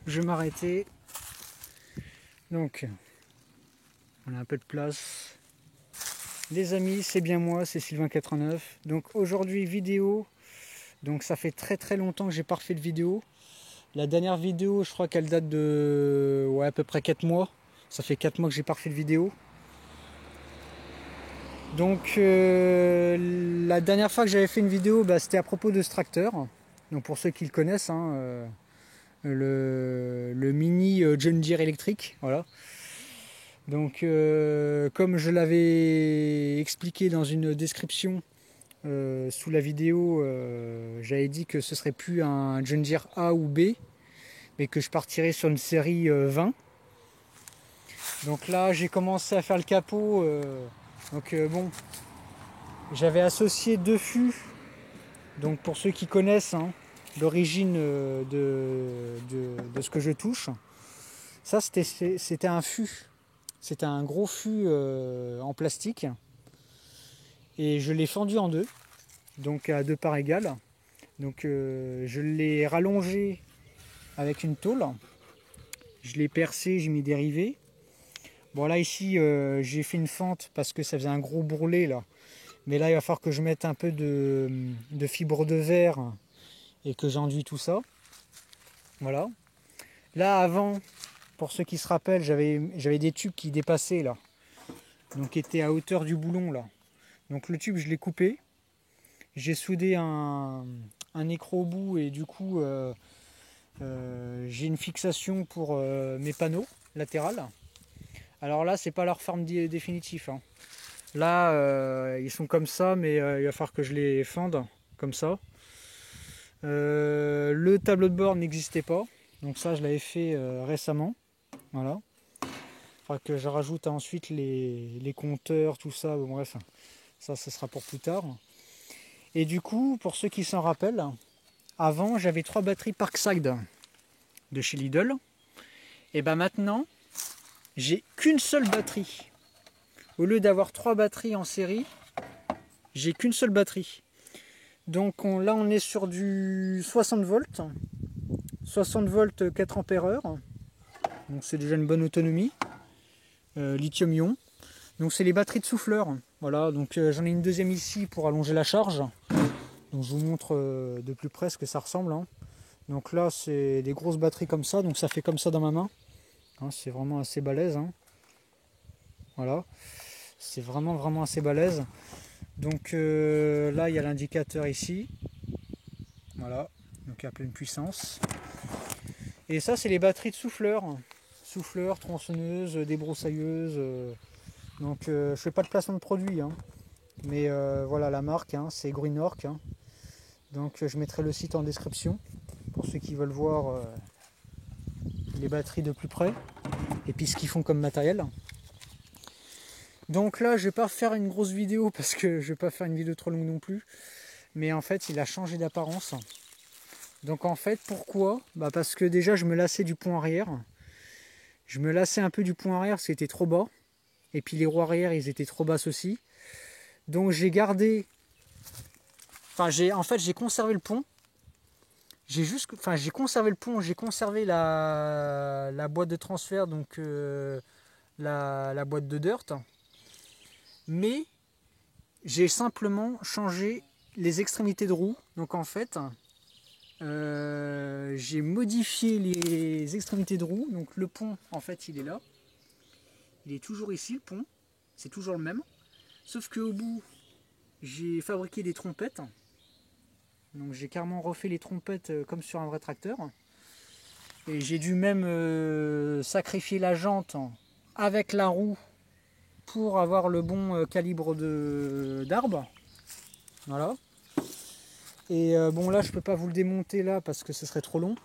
je vais m'arrêter. Donc, on a un peu de place. Les amis, c'est bien moi, c'est Sylvain89. Donc aujourd'hui, vidéo. Donc ça fait très longtemps que j'ai pas refait de vidéo. La dernière vidéo, je crois qu'elle date de à peu près 4 mois. Ça fait 4 mois que j'ai pas refait de vidéo. Donc la dernière fois que j'avais fait une vidéo, c'était à propos de ce tracteur. Donc pour ceux qui le connaissent, hein, le mini John Deere électrique, voilà. Donc comme je l'avais expliqué dans une description sous la vidéo, j'avais dit que ce serait plus un John Deere A ou B, mais que je partirais sur une série 20. Donc là j'ai commencé à faire le capot. Bon, j'avais associé deux fûts. Donc pour ceux qui connaissent hein, l'origine de ce que je touche, ça c'était un fût. C'était un gros fût en plastique. Et je l'ai fendu en deux, donc à deux parts égales. Donc je l'ai rallongé avec une tôle. Je l'ai percé, j'ai mis des rivets. Bon là ici j'ai fait une fente parce que ça faisait un gros bourrelet là. Mais là il va falloir que je mette un peu de fibre de verre et que j'enduis tout ça. Voilà. Là avant, pour ceux qui se rappellent, j'avais des tubes qui dépassaient là. Donc qui étaient à hauteur du boulon là. Donc le tube je l'ai coupé. J'ai soudé un écrou au bout et du coup j'ai une fixation pour mes panneaux latérales. Alors là c'est pas leur forme définitive. Hein. Là ils sont comme ça mais il va falloir que je les fende comme ça. Le tableau de bord n'existait pas. Donc ça je l'avais fait récemment. Voilà. Il faudra que je rajoute ensuite les compteurs, tout ça. Bon, bref, ça sera pour plus tard. Et du coup, pour ceux qui s'en rappellent, avant j'avais 3 batteries Parkside de chez Lidl. Et maintenant, j'ai qu'une seule batterie. Au lieu d'avoir 3 batteries en série, j'ai qu'une seule batterie. Donc là on est sur du 60 volts. 60 volts 4 ampères heure. Donc c'est déjà une bonne autonomie. Lithium-ion. Donc c'est les batteries de souffleur. Voilà, donc j'en ai une deuxième ici pour allonger la charge. Donc je vous montre de plus près ce que ça ressemble. Hein. Donc là c'est des grosses batteries comme ça, donc ça fait comme ça dans ma main. Hein, c'est vraiment assez balèze. Hein. Voilà, c'est vraiment assez balèze. Donc là il y a l'indicateur ici. Voilà, donc à pleine puissance. Et ça c'est les batteries de souffleur. Souffleur, tronçonneuse, débroussailleuse. Donc je fais pas de placement de produit. Hein. Mais voilà la marque, hein, c'est Greenork. Hein. Donc je mettrai le site en description pour ceux qui veulent voir les batteries de plus près et puis ce qu'ils font comme matériel. Donc là je vais pas faire une grosse vidéo parce que je vais pas faire une vidéo trop longue non plus. Mais en fait il a changé d'apparence. Donc en fait pourquoi ? Parce que déjà je me lassais du pont arrière. Je me lassais un peu du pont arrière parce qu'il était trop bas. Et puis les roues arrière ils étaient trop basses aussi. Donc j'ai gardé... j'ai conservé le pont. J'ai conservé le pont, j'ai conservé la boîte de transfert, donc la boîte de dirt. Mais j'ai simplement changé les extrémités de roue. Donc en fait, j'ai modifié les extrémités de roue. Donc le pont, en fait, il est là. Il est toujours ici, le pont. C'est toujours le même. Sauf qu'au bout, j'ai fabriqué des trompettes. Donc j'ai carrément refait les trompettes comme sur un vrai tracteur. Et j'ai dû même sacrifier la jante avec la roue pour avoir le bon calibre d'arbre. Voilà. Et bon là je peux pas vous le démonter là parce que ce serait trop long.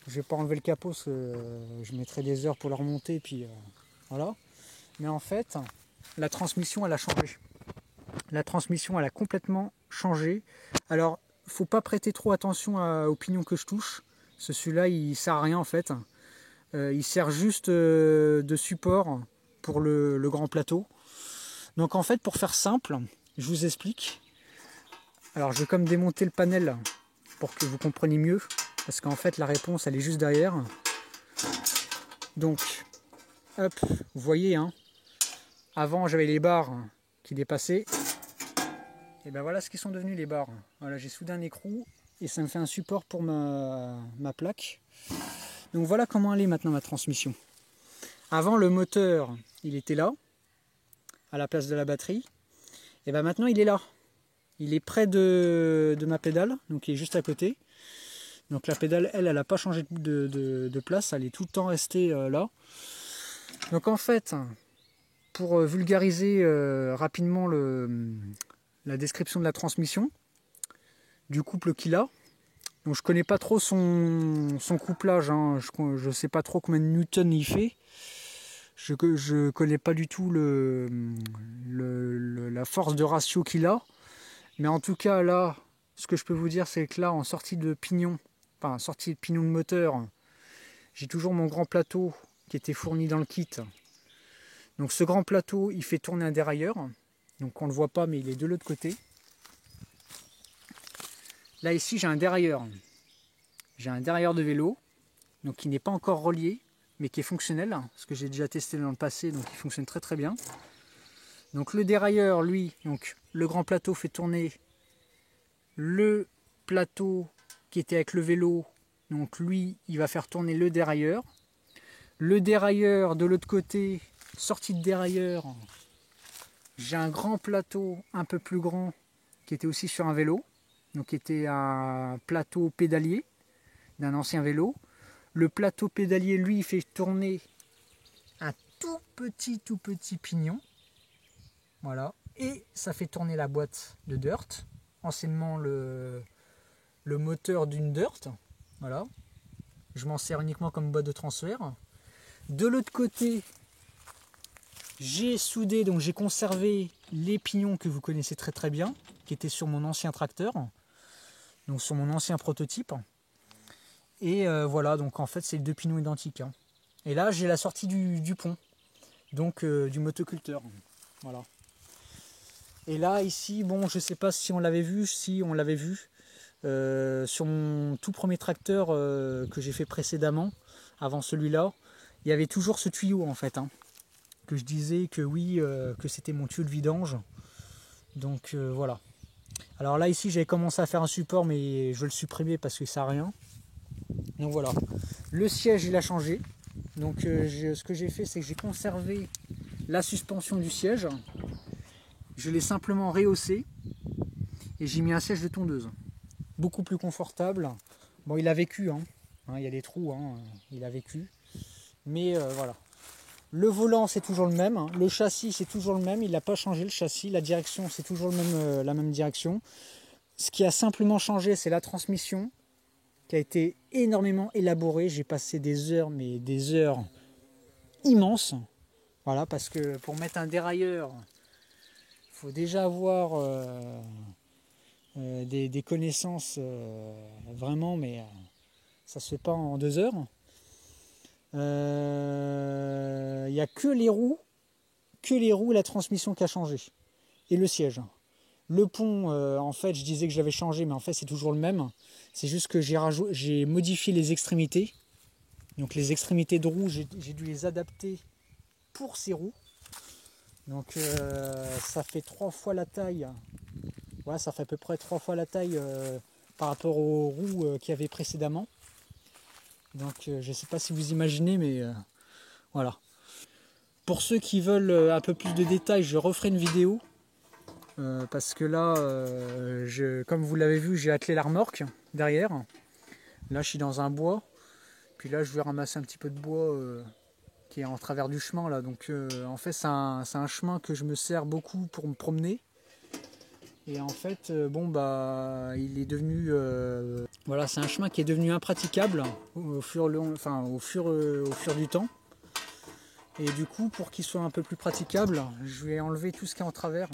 Je vais pas enlever le capot parce que je mettrai des heures pour le remonter. Puis voilà. Mais en fait, la transmission elle a changé. La transmission elle a complètement changé. Alors faut pas prêter trop attention aux pignons que je touche. Celui-là il sert à rien en fait. Il sert juste de support pour le grand plateau. Donc en fait pour faire simple, je vous explique. Alors je vais comme démonter le panel pour que vous compreniez mieux. Parce qu'en fait la réponse elle est juste derrière. Donc, hop, vous voyez, hein, avant j'avais les barres qui dépassaient. Et ben voilà ce qu'ils sont devenus les barres. Voilà, j'ai soudé un écrou et ça me fait un support pour ma plaque. Donc voilà comment elle est maintenant ma transmission. Avant le moteur, il était là, à la place de la batterie. Et ben maintenant il est là. Il est près de ma pédale, donc il est juste à côté. Donc la pédale, elle n'a pas changé de place, elle est tout le temps restée là. Donc en fait, pour vulgariser rapidement la description de la transmission, du couple qu'il a, donc je connais pas trop son couplage, hein. Je sais pas trop combien de newtons il fait. Je connais pas du tout la force de ratio qu'il a. Mais en tout cas là, ce que je peux vous dire, c'est que là, en sortie de pignon, enfin sortie de pignon de moteur, j'ai toujours mon grand plateau qui était fourni dans le kit. Donc ce grand plateau, il fait tourner un dérailleur. Donc on ne le voit pas, mais il est de l'autre côté. Là ici, j'ai un dérailleur. J'ai un dérailleur de vélo, donc qui n'est pas encore relié, mais qui est fonctionnel, parce que j'ai déjà testé dans le passé, donc il fonctionne très très bien. Donc le dérailleur, lui, donc le grand plateau fait tourner le plateau qui était avec le vélo, donc lui, il va faire tourner le dérailleur. Le dérailleur de l'autre côté, sortie de dérailleur, j'ai un grand plateau un peu plus grand qui était aussi sur un vélo, donc qui était un plateau pédalier d'un ancien vélo. Le plateau pédalier, lui, il fait tourner un tout petit pignon. Voilà. Et ça fait tourner la boîte de Dirt, anciennement le moteur d'une Dirt. Voilà. Je m'en sers uniquement comme boîte de transfert. De l'autre côté, j'ai soudé, donc j'ai conservé les pignons que vous connaissez très très bien, qui étaient sur mon ancien tracteur, donc sur mon ancien prototype. Et voilà, donc en fait c'est deux pignons identiques. Hein. Et là j'ai la sortie du pont, donc du motoculteur. Voilà. Et là ici, bon je sais pas si on l'avait vu, sur mon tout premier tracteur que j'ai fait précédemment, avant celui-là, il y avait toujours ce tuyau en fait, hein, que je disais que oui, que c'était mon tuyau de vidange. Donc voilà. Alors là ici j'avais commencé à faire un support, mais je vais le supprimer parce que ça sert à rien. Donc voilà. Le siège il a changé. Donc ce que j'ai fait, c'est que j'ai conservé la suspension du siège. Je l'ai simplement rehaussé et j'ai mis un siège de tondeuse. Beaucoup plus confortable. Bon, il a vécu, hein. Il y a des trous, hein. Il a vécu. Mais voilà. Le volant c'est toujours le même, hein. Le châssis c'est toujours le même, il n'a pas changé le châssis, la direction c'est toujours la même direction. Ce qui a simplement changé c'est la transmission qui a été énormément élaborée. J'ai passé des heures, mais des heures immenses. Voilà, parce que pour mettre un dérailleur, il faut déjà avoir des connaissances vraiment, mais ça se fait pas en 2 heures. Il n'y a que les roues, la transmission qui a changé. Et le siège. Le pont, en fait, je disais que j'avais changé, mais en fait, c'est toujours le même. C'est juste que j'ai modifié les extrémités. Donc les extrémités de roues, j'ai dû les adapter pour ces roues. Donc ça fait 3 fois la taille. Ouais, ça fait à peu près 3 fois la taille par rapport aux roues qu'il y avait précédemment. Donc je ne sais pas si vous imaginez, mais voilà. Pour ceux qui veulent un peu plus de détails, je referai une vidéo. Parce que là, comme vous l'avez vu, j'ai attelé la remorque derrière. Là, je suis dans un bois. Puis là, je vais ramasser un petit peu de bois qui est en travers du chemin. Là. Donc en fait, c'est un chemin que je me sers beaucoup pour me promener. Et en fait, bon bah, il est devenu, voilà, c'est un chemin qui est devenu impraticable au fur du temps. Et du coup, pour qu'il soit un peu plus praticable, je vais enlever tout ce qui est en travers.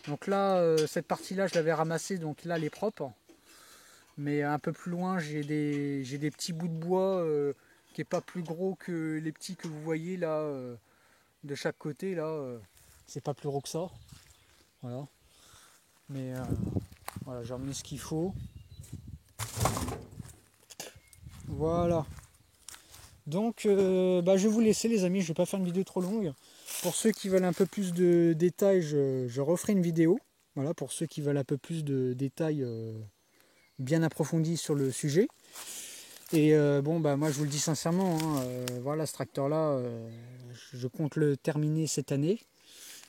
Donc là, cette partie-là, je l'avais ramassée, donc là, elle est propre. Mais un peu plus loin, j'ai des petits bouts de bois qui n'est pas plus gros que les petits que vous voyez là, de chaque côté. Là, c'est pas plus gros que ça. Voilà. Mais voilà, j'ai remis ce qu'il faut. Voilà. Donc je vais vous laisser les amis, je vais pas faire une vidéo trop longue. Pour ceux qui veulent un peu plus de détails, je referai une vidéo. Voilà, pour ceux qui veulent un peu plus de détails bien approfondis sur le sujet. Et moi je vous le dis sincèrement, hein, voilà, ce tracteur là, je compte le terminer cette année.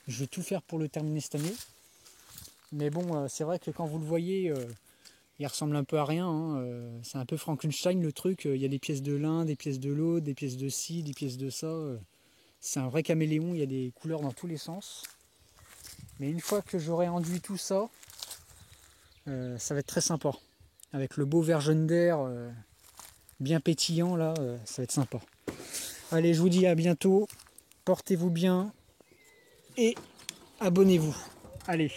Je vais tout faire pour le terminer cette année. Mais bon, c'est vrai que quand vous le voyez, il ressemble un peu à rien. Hein, c'est un peu Frankenstein le truc. Il y a des pièces de l'un, des pièces de l'autre, des pièces de ci, des pièces de ça. C'est un vrai caméléon, il y a des couleurs dans tous les sens. Mais une fois que j'aurai enduit tout ça, ça va être très sympa. Avec le beau vert jaune d'air bien pétillant là, ça va être sympa. Allez, je vous dis à bientôt. Portez-vous bien et abonnez-vous. Allez.